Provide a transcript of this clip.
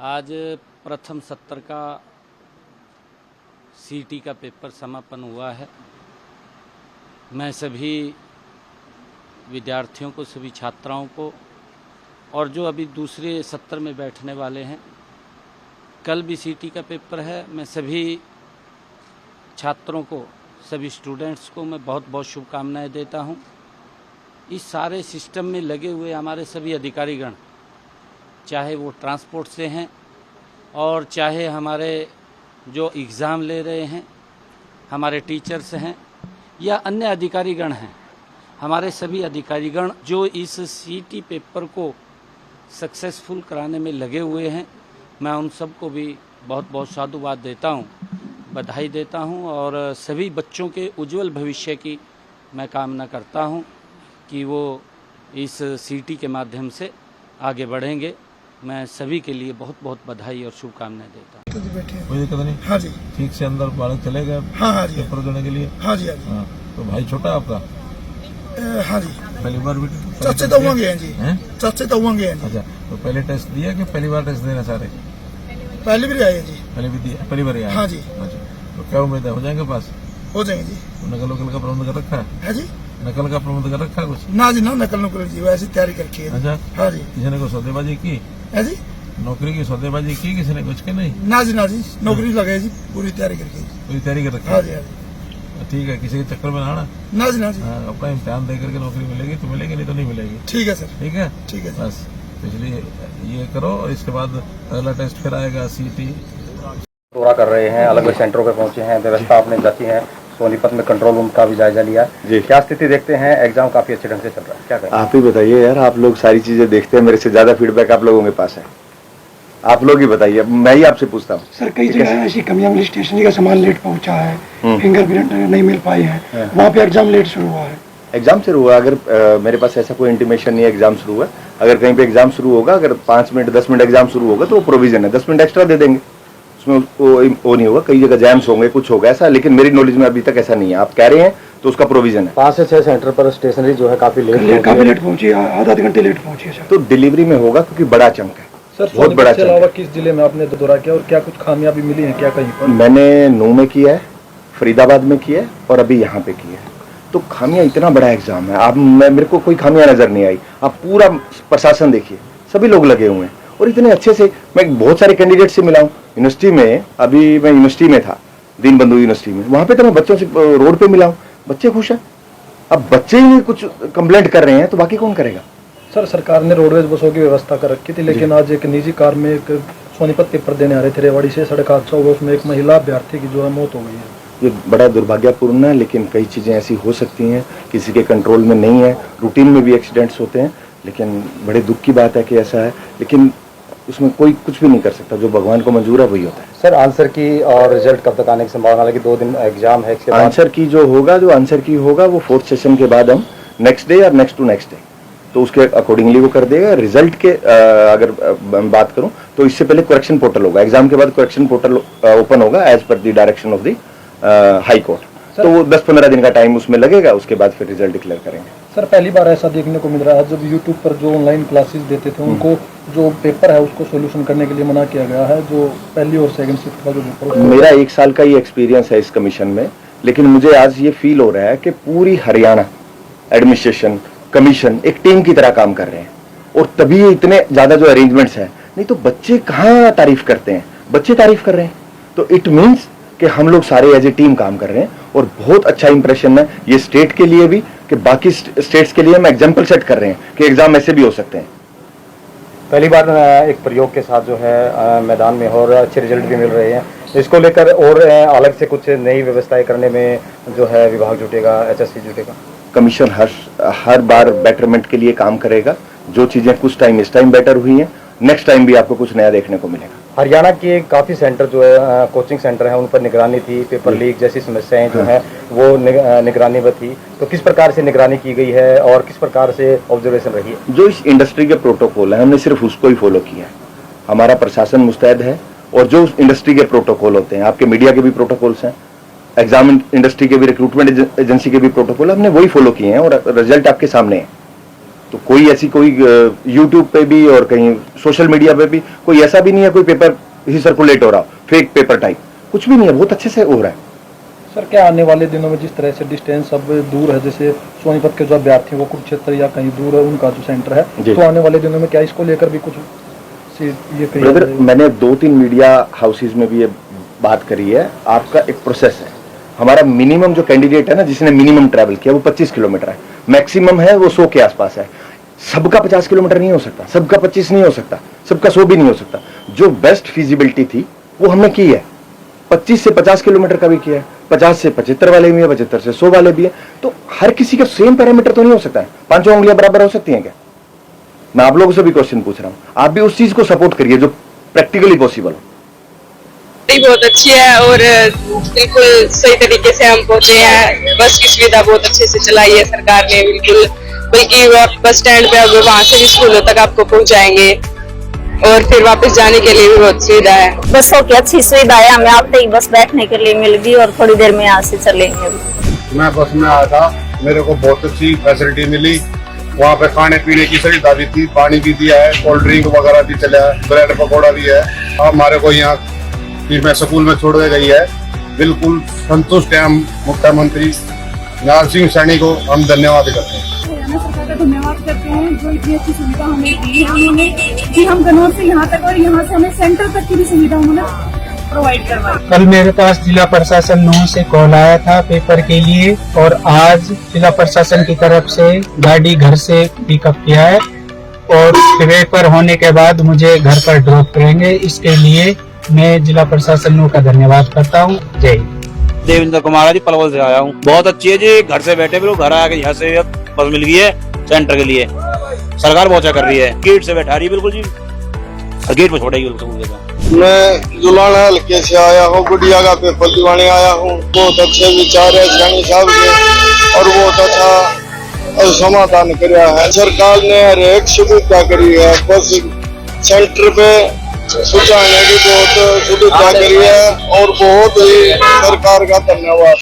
आज प्रथम सत्र का सीटी का पेपर समापन हुआ है। मैं सभी विद्यार्थियों को, सभी छात्राओं को और जो अभी दूसरे सत्र में बैठने वाले हैं, कल भी सीटी का पेपर है। मैं सभी छात्रों को, सभी स्टूडेंट्स को मैं बहुत बहुत शुभकामनाएं देता हूं। इस सारे सिस्टम में लगे हुए हमारे सभी अधिकारीगण, चाहे वो ट्रांसपोर्ट से हैं और चाहे हमारे जो एग्ज़ाम ले रहे हैं, हमारे टीचर्स हैं या अन्य अधिकारीगण हैं, हमारे सभी अधिकारीगण जो इस सीटी पेपर को सक्सेसफुल कराने में लगे हुए हैं, मैं उन सबको भी बहुत बहुत साधुवाद देता हूं, बधाई देता हूं और सभी बच्चों के उज्जवल भविष्य की मैं कामना करता हूं कि वो इस सीटी के माध्यम से आगे बढ़ेंगे। मैं सभी के लिए बहुत बहुत बधाई और शुभकामनाएं देता हूँ। कोई दिक्कत नहीं? हाँ जी। ठीक से अंदर बालक चले गए? हाँ जी। पेपर देने के लिए? हाँ जी। हाँ। तो भाई छोटा आपका? हाँ जी। पहली बार भी चाचे तो होंगे हैं जी। चाचे तो होंगे हैं। अच्छा, तो पहले टेस्ट दिया कि पहली बार टेस्ट देना सारे? पहली बार आए जी। पहली बार आए? हाँ जी। अच्छा, तो क्या उम्मीद है हो जाएंगे पास? हो जाएंगे जी। तो नकल वकल का प्रबंध कर रखा है जी? नकल का प्रबंध कर रखा है कुछ? ना जी, ना नकल नुकल जी, वैसे तैयारी करके। अच्छा। हाँ जी। किसी ने कोई सौदेबाजी की है जी? नौकरी की सौदेबाजी की किसी ने कुछ के नहीं? ना जी, ना जी, नौकरी लगे जी, पूरी तैयारी करके। पूरी तैयारी कर रखी? हाँ जी, हाँ जी। ठीक है, किसी के चक्कर में ना? ना जी, ना जी। अपना इम्तिहान दे करके नौकरी मिलेगी तो मिलेगी, नहीं तो नहीं मिलेगी। ठीक है सर। ठीक है, ठीक है बस। तो इसलिए ये करो और इसके बाद अगला टेस्ट फिर आएगा सीटी। दौरा कर रहे हैं, अलग अलग सेंटरों पे पहुंचे हैं, व्यवस्था आपने जाती है, सोनीपत में कंट्रोल रूम का भी जायजा लिया जी। क्या स्थिति देखते हैं? एग्जाम काफी अच्छे ढंग से चल रहा है, क्या कहें? आप ही बताइए यार, आप लोग सारी चीजें देखते हैं, मेरे से ज्यादा फीडबैक आप लोगों के पास है। आप लोग ही बताइए, मैं ही आपसे पूछता हूँ। सर कई जगह ऐसी कमियां मिली, स्टेशनरी का सामान लेट पहुंचा है, फिंगरप्रिंट नहीं मिल पाई है, वहाँ पे एग्जाम लेट शुरू हुआ है। एग्जाम शुरू हुआ? अगर मेरे पास ऐसा कोई इंटीमेशन नहीं है एग्जाम शुरू हुआ। अगर कहीं पे एग्जाम शुरू होगा, अगर 5 मिनट 10 मिनट एग्जाम शुरू होगा तो वो प्रोविजन है, 10 मिनट एक्स्ट्रा दे देंगे, उसमें वो नहीं होगा। कई जगह जैम्स होंगे, कुछ होगा ऐसा, लेकिन मेरी नॉलेज में अभी तक ऐसा नहीं है। आप कह रहे हैं तो उसका प्रोविजन है। 5 से 6 सेंटर पर स्टेशनरी जो है काफी लेट पहुंची, आधा घंटे लेट पहुंची है। तो डिलीवरी में होगा क्योंकि बड़ा चंक है सर। बहुत बड़ा चंक है। किस जिले में आपने दौरा किया और क्या कुछ खामियाबी मिली है क्या कहीं पर? मैंने नूह में किया है, फरीदाबाद में किया है और अभी यहाँ पे किया है। तो खामियां, इतना बड़ा एग्जाम है, आप मेरे को कोई खामियां नजर नहीं आई। आप पूरा प्रशासन देखिए, सभी लोग लगे हुए हैं और इतने अच्छे से। मैं बहुत सारे कैंडिडेट से मिला हूँ यूनिवर्सिटी में। अभी मैं यूनिवर्सिटी में था, दीनबंधु यूनिवर्सिटी में, वहां पे तो मैं बच्चों से रोड पे मिला हूँ, बच्चे खुश हैं। अब बच्चे ही कुछ कंप्लेंट कर रहे हैं तो बाकी कौन करेगा? सर सरकार ने रोडवेज बसों की व्यवस्था कर रखी थी, लेकिन आज एक निजी कार में एक सोनीपत पेपर देने आ रहे थे, रेवाड़ी से सड़क हादसा हुआ, उसमें एक महिला अभ्यर्थी की जो है मौत हो गई है। ये बड़ा दुर्भाग्यपूर्ण है, लेकिन कई चीजें ऐसी हो सकती हैं, किसी के कंट्रोल में नहीं है। रूटीन में भी एक्सीडेंट्स होते हैं, लेकिन बड़े दुख की बात है कि ऐसा है, लेकिन उसमें कोई कुछ भी नहीं कर सकता। जो भगवान को मंजूर है वही होता है। सर आंसर की और रिजल्ट कब तक आने की संभावना है? 2 दिन एग्जाम है, आंसर की जो आंसर की होगा वो 4th सेशन के बाद हम नेक्स्ट डे और नेक्स्ट टू नेक्स्ट डे, तो उसके अकॉर्डिंगली वो कर देगा। रिजल्ट के अगर बात करूं तो इससे पहले करेक्शन पोर्टल होगा, एग्जाम के बाद करेक्शन पोर्टल ओपन होगा as per the direction of the high court. तो वो 10-15 दिन का टाइम उसमें लगेगा, उसके बाद फिर रिजल्ट डिक्लेयर करेंगे। सर पहली बार ऐसा देखने को मिल रहा है, जब यूट्यूब पर जो ऑनलाइन क्लासेस देते थे उनको जो पेपर है उसको सोल्यूशन करने के लिए मना किया गया है, जो पहली और सेकंड शिफ्ट का जो पेपर। मेरा 1 साल का ही एक्सपीरियंस है इस कमीशन में, लेकिन मुझे आज ये फील हो रहा है कि पूरी हरियाणा एडमिनिस्ट्रेशन कमीशन एक टीम की तरह काम कर रहे हैं, और तभी ये इतने ज्यादा जो अरेंजमेंट्स हैं। नहीं तो बच्चे कहाँ तारीफ करते हैं, बच्चे तारीफ कर रहे हैं, तो इट मीन्स कि हम लोग सारे एज ए टीम काम कर रहे हैं और बहुत अच्छा इंप्रेशन है ये स्टेट के लिए भी, कि बाकी स्टेट्स के लिए हम एग्जाम्पल सेट कर रहे हैं कि एग्जाम ऐसे भी हो सकते हैं। पहली बार एक प्रयोग के साथ जो है मैदान में और अच्छे रिजल्ट भी मिल रहे हैं, इसको लेकर और अलग से कुछ नई व्यवस्थाएं करने में जो है विभाग जुटेगा, एचएससी जुटेगा? कमीशन हर बार बेटरमेंट के लिए काम करेगा। जो चीजें कुछ टाइम इस टाइम बेटर हुई हैं, नेक्स्ट टाइम भी आपको कुछ नया देखने को मिलेगा। हरियाणा के काफी सेंटर जो है कोचिंग सेंटर है, उन पर निगरानी थी, पेपर लीक जैसी समस्याएं जो है वो निगरानी में थी, तो किस प्रकार से निगरानी की गई है और किस प्रकार से ऑब्जर्वेशन रही है? जो इस इंडस्ट्री के प्रोटोकॉल है, हमने सिर्फ उसको ही फॉलो किया है। हमारा प्रशासन मुस्तैद है, और जो इंडस्ट्री के प्रोटोकॉल होते हैं, आपके मीडिया के भी प्रोटोकॉल्स हैं, एग्जाम इंडस्ट्री के भी, रिक्रूटमेंट एजेंसी के भी प्रोटोकॉल, हमने वही फॉलो किए हैं और रिजल्ट आपके सामने है। तो कोई ऐसी कोई यूट्यूब पे भी और कहीं सोशल मीडिया पे भी कोई ऐसा भी नहीं है कोई पेपर इसी सर्कुलेट हो रहा, फेक पेपर टाइप, कुछ भी नहीं है, बहुत अच्छे से हो रहा है। सर क्या आने वाले दिनों में जिस तरह से डिस्टेंस अब दूर है, जैसे सोनीपत के जो अभ्यर्थी वो कुरुक्षेत्र या कहीं दूर है उनका जो सेंटर है, तो आने वाले दिनों में क्या इसको लेकर भी कुछ ये ब्रदर, मैंने 2-3 मीडिया हाउसेज में भी ये बात करी है। आपका एक प्रोसेस है, हमारा मिनिमम जो कैंडिडेट है ना जिसने मिनिमम ट्रैवल किया वो 25 किलोमीटर है, मैक्सिमम है वो 100 के आसपास है। सबका 50 किलोमीटर नहीं हो सकता, सबका 25 नहीं हो सकता, सबका 100 भी नहीं हो सकता। जो बेस्ट फिजिबिलिटी थी वो हमने की है, 25 से 50 किलोमीटर का भी किया है, 50 से 75 वाले भी है, 75 से 100 वाले भी है। तो हर किसी का सेम पैरामीटर तो नहीं हो सकता है, पांचों उंगलियां बराबर हो सकती हैं क्या? मैं आप लोगों से भी क्वेश्चन पूछ रहा हूं, आप भी उस चीज को सपोर्ट करिए जो प्रैक्टिकली पॉसिबल हो। बहुत अच्छी है और बिल्कुल सही तरीके से हम पहुंचे हैं। बस की सुविधा बहुत अच्छे से चलाई है सरकार ने, बिल्कुल, बल्कि बस स्टैंड पे अब वहां से भी स्कूलों तक आपको पहुंचाएंगे और फिर वापस जाने के लिए भी बहुत सुविधा है। बसों की अच्छी सुविधा है, हमें आते ही बस बैठने के लिए मिल गई और थोड़ी देर में यहाँ से चलेंगे। मैं बस में आया था, मेरे को बहुत अच्छी फैसिलिटी मिली, वहाँ पे खाने पीने की सुविधा भी थी, पानी भी दिया है, कोल्ड ड्रिंक वगैरह भी चला है, ब्रेड पकौड़ा भी है। हमारे को यहाँ फिर मैं स्कूल में छोड़ गई है, बिल्कुल संतुष्ट है हम। मुख्यमंत्री नार सिंह सैनी को हम धन्यवाद करते हैं। सरकार का धन्यवाद करते हैं जो इतनी अच्छी सुविधा हमें दी है उन्होंने, कि हम गन्नौर से यहाँ तक और यहाँ से हमें सेंटर तक की भी सुविधा उन्होंने प्रोवाइड करवाई। कल मेरे पास जिला प्रशासन 9 से कॉल आया था पेपर के लिए, और आज जिला प्रशासन की तरफ से गाड़ी घर से पिकअप किया है और पेपर होने के बाद मुझे घर पर ड्रॉप करेंगे। इसके लिए मैं जिला प्रशासन 9 का धन्यवाद करता हूँ। जय देवेंद्र कुमार जी, पलवल से आया हूँ। बहुत अच्छी है जी, घर से बैठे बिल्कुल घर आके यहाँ से बस मिल गई है सेंटर के लिए, सरकार बहुत अच्छा कर रही है, गेट से बैठा रही है बिल्कुल जी, और गेट पे छोड़ेगी बिल्कुल। मैं जुलाना हल्के से आया हूँ, गुड़िया का पेपर दिवाने आया हूँ। बहुत अच्छे विचार है सैनी साहब के और बहुत अच्छा समाधान कराया है। सरकार ने हर एक सुविधा करी है, बस सेंटर पे पहुंचाने की बहुत सुविधा करी है और बहुत ही सरकार का धन्यवाद।